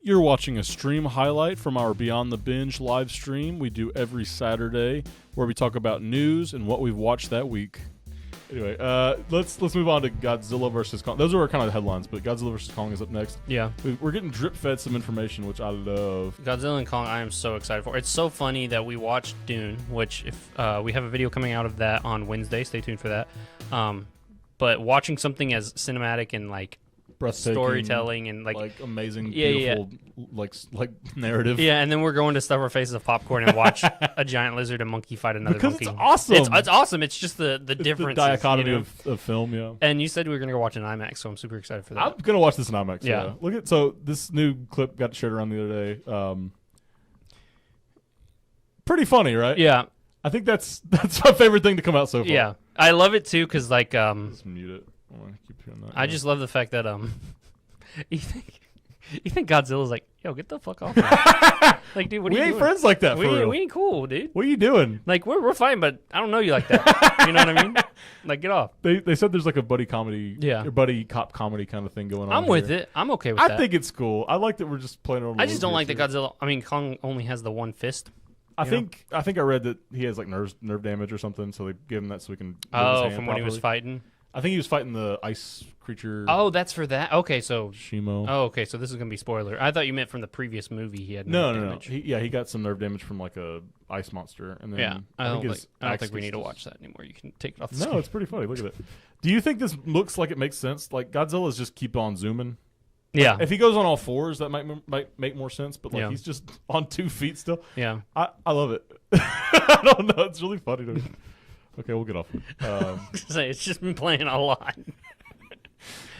You're watching a stream highlight from our Beyond the Binge live stream we do every Saturday, where we talk about news and what we've watched that week. Anyway, let's move on to Godzilla vs. Kong. Those are our kind of headlines, but Godzilla vs. Kong is up next. Yeah. We're getting drip-fed some information, which I love. Godzilla and Kong, I am so excited for. It's so funny that we watched Dune, which if we have a video coming out of that on Wednesday. Stay tuned for that. But watching something as cinematic and like storytelling and like amazing, beautiful, like narrative. Yeah, and then we're going to stuff our faces of popcorn and watch a giant lizard and monkey fight another because monkey. It's awesome. It's awesome. It's just the difference. The dichotomy of film, yeah. And you said we were going to go watch an IMAX, so I'm super excited for that. I'm gonna watch this in IMAX. Yeah. So this new clip got shared around the other day. Pretty funny, right? Yeah. I think that's my favorite thing to come out so far. Yeah, I love it too because like Let's mute it. I want to keep hearing that. I just love the fact that you think Godzilla's like, yo, get the fuck off me. Like, dude, what are you doing? We ain't friends like that. We ain't cool, dude. What are you doing? Like, we're fine, but I don't know you like that. You know what I mean? Like, get off. They said there's like a buddy comedy, Yeah. or buddy cop comedy kind of thing going on. I'm with it. I'm okay with that. I think it's cool. I like that we're just playing over. I just don't like that Kong only has the one fist. I think I read that he has like nerve damage or something, so they give him that so he can. From when he was fighting. I think he was fighting the ice creature. Oh, that's for that. Okay, so Shimo. Oh, okay, so this is gonna be spoiler. I thought you meant from the previous movie he had No. damage. He got some nerve damage from like a ice monster, and then Yeah, I don't think we need to just- watch that anymore. You can take it off the No, screen. it's pretty funny. Look at it. Do you think this looks like it makes sense? Like Godzilla's just keep on zooming. Yeah, If he goes on all fours, that might make more sense. But like Yeah. he's just on 2 feet still. yeah. I love it. I don't know. It's really funny to me. Okay, we'll get off. It's just been playing a lot.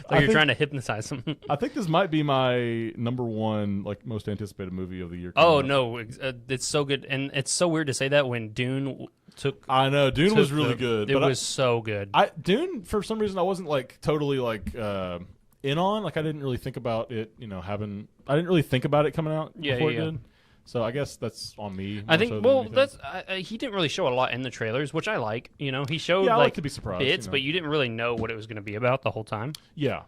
I Like you're think- trying to hypnotize him. I think this might be my number one most anticipated movie of the year. Oh coming up. no, it's so good, and it's so weird to say that when Dune took. I know Dune was really good. It but was so good. Dune, for some reason, I wasn't like totally like in on. Like I didn't really think about it. I didn't really think about it coming out before it did. So I guess that's on me. I think. more so than Well, anything. he didn't really show a lot in the trailers, which I like. He showed I like like to be surprised, bits, but you didn't really know what it was going to be about the whole time. Yeah.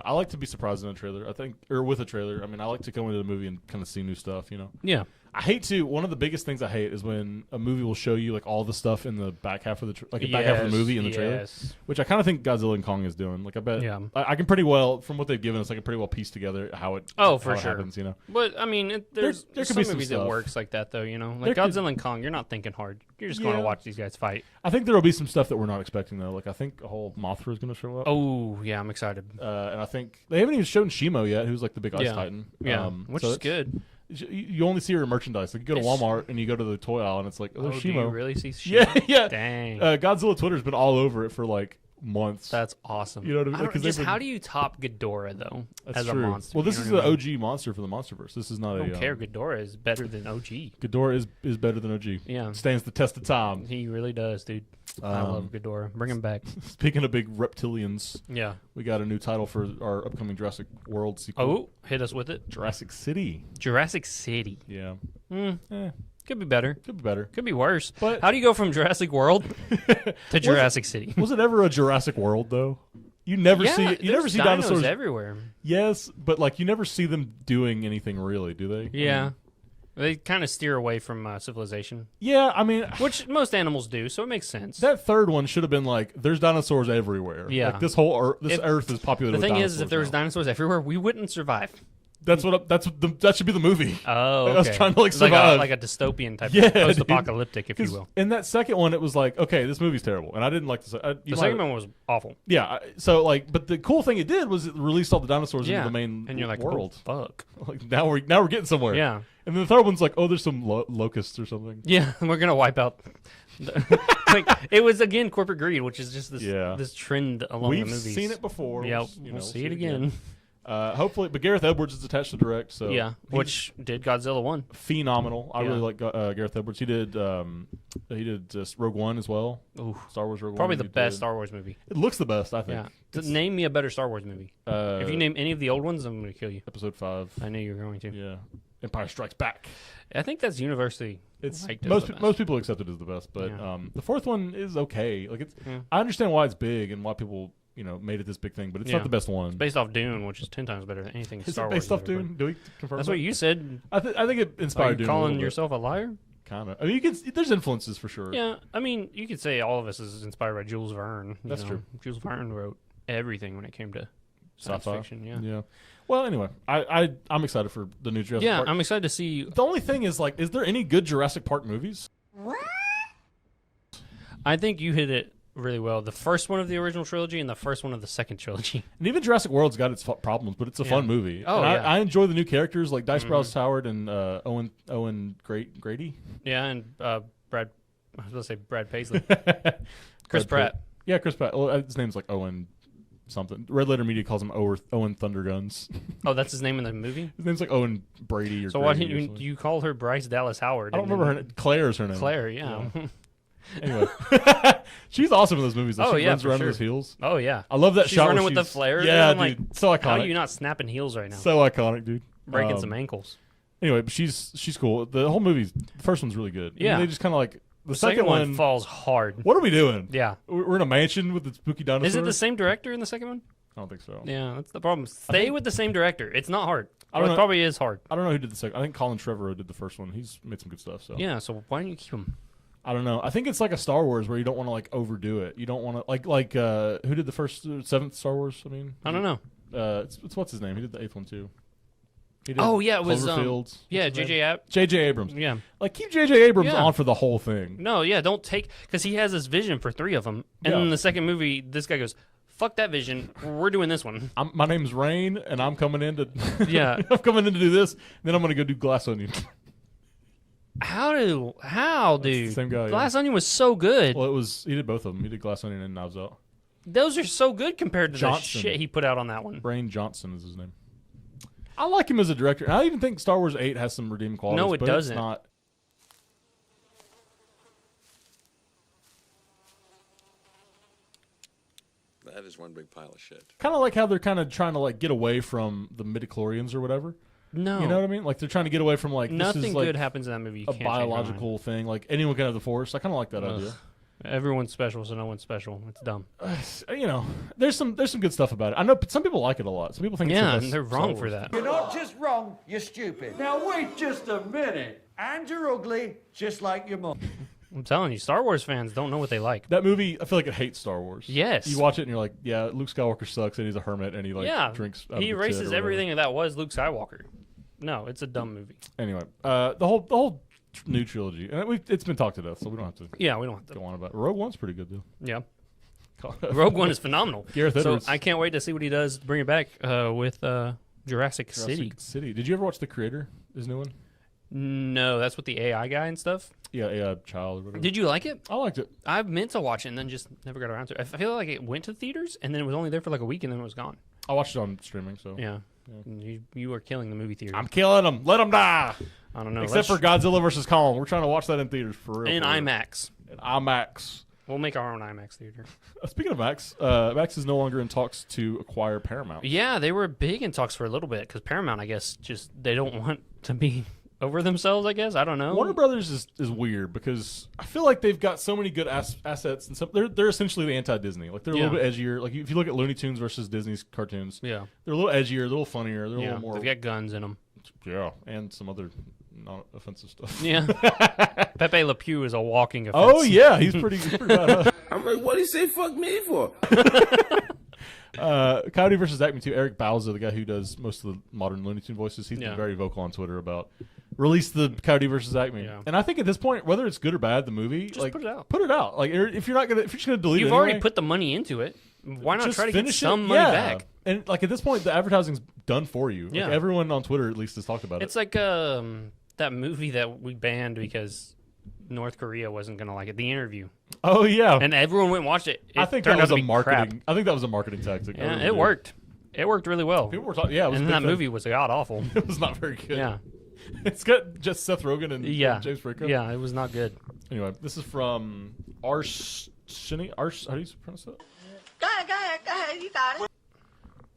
I like to be surprised in a trailer. I think, or with a trailer. I mean, I like to go into the movie and kind of see new stuff. Yeah. I hate to. One of the biggest things I hate is when a movie will show you like all the stuff in the back half of the back half of the movie in the trailer, Yes. which I kind of think Godzilla and Kong is doing. Like I bet, Yeah. I can pretty well from what they've given us, I can pretty well piece together how it. Oh, for how it sure. happens, But I mean, there's there could some be some movies that stuff. works like that though. Like There could- Godzilla and Kong, you're not thinking hard. You're just going to Yeah. watch these guys fight. I think there will be some stuff that we're not expecting though. Like I think a whole Mothra is going to show up. Oh yeah, I'm excited. And I think they haven't even shown Shimo yet, who's like the big ice Yeah. titan. Yeah, which so is it's- good. You only see her in merchandise. Like you go to It's- Walmart and you go to the toy aisle and it's like, oh, there's do you Shimo. really see Shimo? Yeah, yeah. Dang. Godzilla Twitter's been all over it for like months. That's awesome. You know what I mean? don't- 'Cause they've just been- how do you top Ghidorah though That's as true. a monster? Well, this You is know the what I mean? OG monster for the MonsterVerse. This is not I don't a. care. Ghidorah is better than OG. Ghidorah is better than OG. Yeah, Stands the test of time. he really does, dude. I love Ghidorah. Bring him back. Speaking of big reptilians, Yeah. we got a new title for our upcoming Jurassic World sequel. Oh, hit us with it. Jurassic City. Jurassic City. Yeah. Could be better. Could be better. Could be worse. But- How do you go from Jurassic World to Jurassic City? Was it ever a Jurassic World though? You never see. You never there's see dinosaurs everywhere. Yes, but like you never see them doing anything really, do they? Yeah. They kind of steer away from civilization, Yeah, I mean, which most animals do, so it makes sense. that third one should have been like, there's dinosaurs everywhere. Yeah. Like this whole Earth is populated The with thing dinosaurs. is, if there was now. dinosaurs everywhere, we wouldn't survive. that should be the movie. Oh, okay. I was trying to like It's survive. like a dystopian type, Yeah, of post-apocalyptic, if you 'Cause will. in that second one, it was like, okay, this movie's terrible, and I didn't like this. The second one was awful. Yeah, so like, but the cool thing it did was it released all the dinosaurs Yeah, into the main and you're like, world. oh, fuck. Like now we're getting somewhere. Yeah. And then the third one's like, oh, there's some locusts or something. Yeah, we're gonna wipe out. Like it was again corporate greed, which is just this trend along We've the movies. seen it before. Yeah, We'll we'll see it again. Hopefully, but Gareth Edwards is attached to direct, so Yeah, he's which did Godzilla 1. phenomenal. I Yeah. really like Gareth Edwards. He did Rogue One as well. Ooh, Star Wars Rogue probably One. the he best did. Star Wars movie. It looks the best, I think. Yeah. It's, Name me a better Star Wars movie. If you name any of the old ones, I'm gonna kill you. Episode 5. I knew you were going to. Yeah. Empire Strikes Back. I think that's universally. It's liked as most the best. most people accept it as the best, but Yeah. the fourth one is okay. Like it's, Yeah. I understand why it's big and why people made it this big thing, but it's Yeah. not the best one. It's based off Dune, which is 10 times better than anything Is Star it Wars. based off has ever Dune? been. Do we confirm That's that? what you said. I think it Are inspired you Dune. calling yourself a liar? Kind of. I mean, there's influences for sure. Yeah, I mean, you could say all of us is inspired by Jules Verne. That's true. Jules Verne wrote everything when it came to science Sci-fi. fiction. Yeah. Yeah. Well, anyway, I'm excited for the new Jurassic Yeah, Park. I'm excited to see. The only thing is, is there any good Jurassic Park movies? I think you hit it really well. The first one of the original trilogy and the first one of the second trilogy. And even Jurassic World's got its problems, but it's a fun movie. Oh, and yeah. I enjoy the new characters like Dice Browse Howard and Owen Grady. Yeah, and Brad. I was going to say Brad Paisley. Brad Chris Pratt. Pitt. Yeah, Chris Pratt. Well, his name's like Owen something. Red Letter Media calls him Owen Thunderguns. Oh, that's his name in the movie. His name's like Owen Brady or. So why Grady didn't or you, something. you call her Bryce Dallas Howard? I don't remember her name. Claire's her name. Claire. Yeah. Anyway, she's awesome in those movies. Though. Oh, She yeah, runs for around sure. with those heels. Oh yeah. I love that She's shot. running where with the she's- flares. Yeah, and I'm dude. like, So iconic. how are you not snapping heels right now? So iconic, dude. Breaking some ankles. Anyway, but she's cool. The whole movie, the first one's really good. Yeah. They just kind of like the Second one falls hard. What are we doing? Yeah. We're in a mansion with the spooky dinosaur. Is it the same director in the second one? I don't think so. Yeah, that's the problem. Stay with the same director. It's not hard. I don't It know. probably is hard. I don't know who did the second. I think Colin Trevorrow did the first one. He's made some good stuff. So Yeah, so why don't you keep him? I don't know. I think it's like a Star Wars where you don't want to overdo it. You don't want to like who did the first seventh Star Wars? I mean, I don't know. It's what's his name? He did the eighth one too. He did Oh, yeah, it was, Cloverfield. Yeah, What's his name? J.J. J.J. Abrams. Yeah. Like keep J.J. Abrams Yeah. on for the whole thing. No, yeah, don't take... Because he has this vision for 3 of them. And Yeah. in the second movie, this guy goes, fuck that vision. We're doing this one. My name's Rain, and I'm coming in to Yeah. I'm coming in to do this. Then I'm gonna go do Glass Onion. How, dude? the same guy, yeah. Glass Onion was so good. Well, he did both of them. He did Glass Onion and Knives Out. Those are so good compared to Johnson. the shit he put out on that one. Brain Johnson is his name. I like him as a director. I even think Star Wars 8 has some redeeming qualities. No, it but doesn't. It's not. That is one big pile of shit. Kind of like how they're kind of trying to get away from the midichlorians or whatever. No. You know what I mean? Like they're trying to get away from this Nothing is good happens in that movie. You a can't change your mind. biological thing. Like anyone can have the Force. I kind of like that Ugh. idea. Everyone's special, so no one's special. It's dumb. There's some good stuff about it. I know some people like it a lot. Some people think Yeah, it's and the they're best wrong Star for Wars. that. You're not just wrong, you're stupid. Now wait just a minute. And you're ugly, just like your mum. I'm telling you, Star Wars fans don't know what they like. That movie, I feel like it hates Star Wars. Yes. You watch it and you're like, yeah, Luke Skywalker sucks and he's a hermit and he drinks. Out he of the tit or erases whatever. everything that was Luke Skywalker. No, it's a dumb movie. Anyway, the whole new trilogy, and it's been talked to death, so we don't have to Yeah, we don't have to. go on about it. Rogue One's pretty good though. Yeah. Rogue One is phenomenal. Gareth So Edwards. I can't wait to see what he does. Bring it back with Jurassic City. Jurassic City. Did you ever watch The Creator? His new one? No, that's with the AI guy and stuff. Yeah, AI Child or whatever. Did you like it? I liked it. I meant to watch it and then just never got around to it. I feel like it went to theaters and then it was only there for like a week and then it was gone. I watched it on streaming, so Yeah. You were killing the movie theater. I'm killing them. Let them die. I don't know. Except for Godzilla vs Kong. We're trying to watch that in theaters for real. in for real. IMAX. In IMAX. We'll make our own IMAX theater. Speaking of Max, Max is no longer in talks to acquire Paramount. Yeah, they were big in talks for a little bit because Paramount, I guess, they don't want to be over themselves. I guess I don't know. Warner Brothers is weird because I feel like they've got so many good assets and they're essentially the anti-Disney. Like they're a little bit edgier. Like if you look at Looney Tunes versus Disney's cartoons, Yeah, they're a little edgier, a little funnier, they're a yeah. little more They've got guns in them. and some other non-offensive stuff. Yeah. Pepe Le Pew is a walking offense. Oh yeah, he's pretty bad. I'm like, what do you say fuck me for? Coyote versus Acme 2, Eric Bauza, the guy who does most of the modern Looney Tune voices, he's Yeah. been very vocal on Twitter about release the Coyote versus Acme. Yeah. And I think at this point, whether it's good or bad, the movie, Just put it out. Put it out. Like if you're just gonna delete You've it, already anyway, put the money into it. Why not just try to get finish some it. money Yeah. back? And like at this point, the advertising's done for you. Like, Yeah. everyone on Twitter at least has talked about It's it. like that movie that we banned because North Korea wasn't gonna like it. The Interview, Oh yeah, and everyone went and watched it. I think turned that was out a to be marketing. crap. I think that was a marketing tactic. I Yeah, really it do. worked. It worked really well. People were talking. Yeah, it was And a then big that thing. movie was god awful. It was not very good. Yeah, It's got just Seth Rogen and yeah, James Franco. yeah. It was not good. Anyway, this is from Arshini. How do you pronounce that? Go ahead, you got it.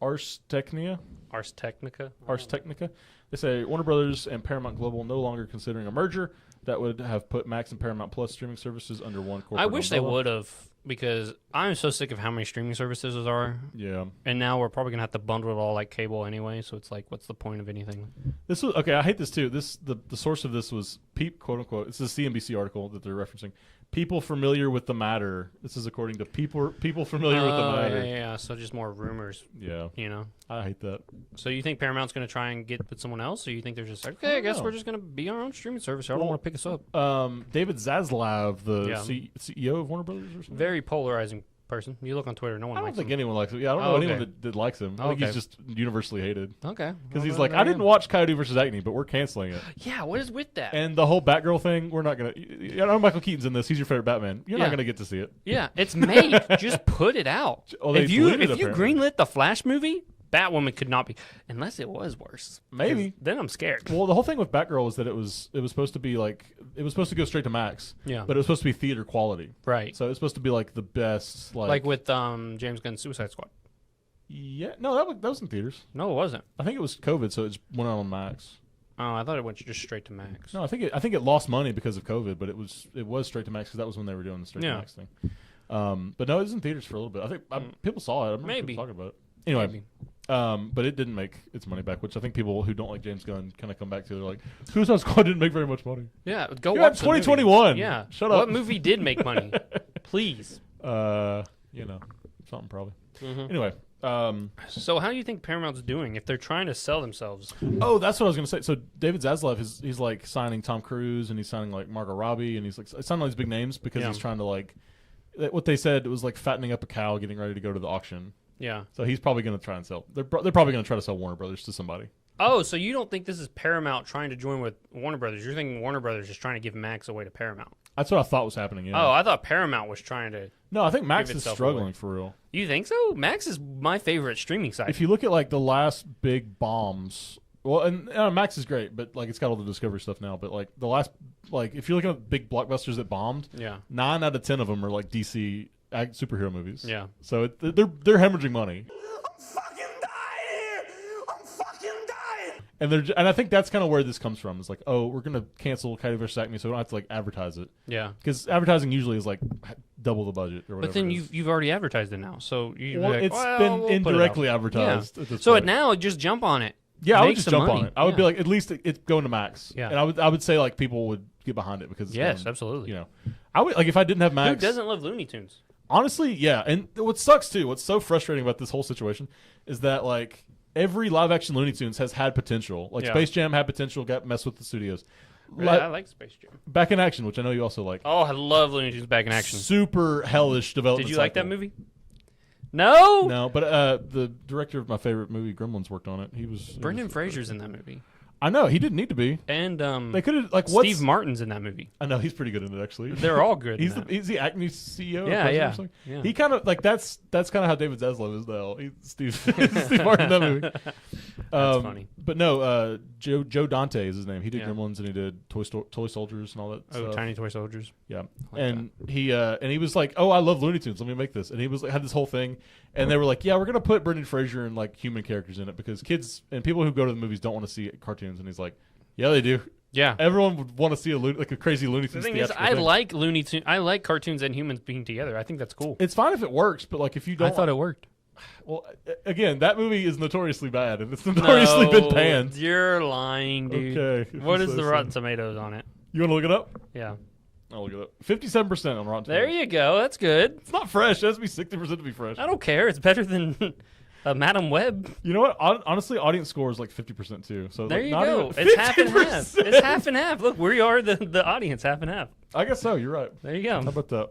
Ars Technica. Ars Technica. Ars Technica. They say Warner Brothers and Paramount Global no longer considering a merger that would have put Max and Paramount Plus streaming services under one corporate I wish they umbrella. would have. because I'm so sick of how many streaming services there are, Yeah. and now we're probably gonna have to bundle it all like cable anyway. So it's like, what's the point of anything? This was okay. I hate this too. The source of this was quote unquote. It's a CNBC article that they're referencing. People familiar with the matter. This is according to people familiar with the matter. Yeah. So just more rumors, Yeah. you know. I hate that. So you think Paramount's gonna try and get with someone else, or you think they're just like, okay, I guess know. we're just gonna be our own streaming service. I don't want to pick us up. David Zaslav, the Yeah. CEO of Warner Brothers, or something. Very polarizing person. You look on Twitter, no one I don't likes think him. anyone likes him. Yeah, I don't Oh, know okay. anyone that likes him. I think Okay. he's just universally hated Okay. because Well, he's then like, there I you didn't go. watch Coyote versus Acne, but we're canceling it. Yeah. What is with that? And the whole Batgirl thing, we're not gonna. I know Michael Keaton's in this. He's your favorite Batman. You're Yeah. not gonna get to see it. Yeah, it's made. Just put it out. Oh, they if you deleted it, apparently. greenlit the Flash movie, Batwoman could not be, unless it was worse. Maybe. 'Cause then I'm scared. Well, the whole thing with Batgirl was that it was supposed to be like it was supposed to go straight to Max. Yeah. But it was supposed to be theater quality. Right. So it was supposed to be like the best. Like with James Gunn's Suicide Squad. Yeah. No, that was in theaters. No, it wasn't. I think it was COVID, so it just went out on Max. Oh, I thought it went just straight to Max. No, I think it lost money because of COVID, but it was straight to Max because that was when they were doing the straight Yeah. to Max thing. But no, it was in theaters for a little bit. I think people saw it. I remember Maybe. people talking about it. Anyway. Maybe. But it didn't make its money back, which I think people who don't like James Gunn kind of come back to. They're like, Suicide Squad didn't make very much money. Yeah, go You're watch at the movie. 2021. Yeah. Shut up. What movie did make money? Please. Something probably. Mm-hmm. Anyway, So how do you think Paramount's doing if they're trying to sell themselves? oh, that's what I was gonna say. So David Zaslav he's like signing Tom Cruise and he's signing like Margot Robbie and he's like signing all these big names because Yeah. he's trying to like what they said was like fattening up a cow, getting ready to go to the auction. Yeah. So he's probably gonna try and sell. They're probably gonna try to sell Warner Brothers to somebody. Oh, so you don't think this is Paramount trying to join with Warner Brothers? You're thinking Warner Brothers is trying to give Max away to Paramount. That's what I thought was happening. Yeah. Oh, I thought Paramount was trying to. No, I think Max give is itself struggling away. for real. You think so? Max is my favorite streaming site. If you look at like the last big bombs, well, and Max is great, but like it's got all the Discovery stuff now. But like the last, like if you're looking at big blockbusters that bombed, Yeah. 9 out of 10 of them are like DC superhero movies. Yeah. So they're hemorrhaging money, I'm fucking dying here. I'm fucking dying. and I think that's kind of where this comes from. It's like, oh, we're gonna cancel Coyote vs. Acme, so we don't have to like advertise it Yeah. because advertising usually is like double the budget or whatever. But then it is. you've already advertised it now, so you Well, like, it's well, been we'll put it indirectly out. advertised. Yeah. At this So point. now just jump on it. Yeah, I would Make just some jump money. on it. I would Yeah. be like, at least it's going to Max. Yeah. And I would say like people would get behind it because it's Yes, going, absolutely. You know, I would like if I didn't have Who Max. doesn't love Looney Tunes? Honestly, yeah. And what sucks too, what's so frustrating about this whole situation is that like every live action Looney Tunes has had potential. Like Yeah. Space Jam had potential, got messed with the studios. Really, I like Space Jam. Back in Action, which I know you also like. Oh, I love Looney Tunes Back in Action. Super hellish development. Did you like that cycle. movie? No. No, but the director of my favorite movie, Gremlins, worked on it. He was Brendan Fraser's in that movie, I know he didn't need to be. and They could have like what's Steve Martin's in that movie. I know he's pretty good in it actually. They're all good. He's in that. he's the Acme CEO. or Yeah, president yeah, or something? yeah. He kind of like that's kind of how David Zaslav is now. He's Steve Steve Martin in that movie. That's funny. But no, Joe Dante is his name. He did Yeah. Gremlins and he did Toy Soldiers and all that. Oh, stuff. Tiny Toy Soldiers. Yeah, like and he was like, "Oh, I love Looney Tunes. Let me make this." And he was like, had this whole thing, and they were like, "Yeah, we're gonna put Brendan Fraser and like human characters in it because kids and people who go to the movies don't want to see cartoons." And he's like, "Yeah, they do. Yeah. Everyone would want to see a crazy Looney The Tunes." thing is, theatrical I thing. like Looney Tunes. I like cartoons and humans being together. I think that's cool. It's fine if it works, but like if you don't, I thought it worked. well, again, that movie is notoriously bad, and it's notoriously been panned. You're lying, dude. Okay, What if is you the say Rotten so. Tomatoes on it? You want to look it up? Yeah. I'll look it up. 57% on Rotten There Tomatoes. you go. That's good. It's not fresh. It has to be 60% to be fresh. I don't care. It's better than Madam Web. You know what? Honestly, audience score is like 50% too. So There like, you not go. even It's half and half. 50%. It's half and half. Look, we are the audience, half and half. I guess so. You're right. There you go. How about that?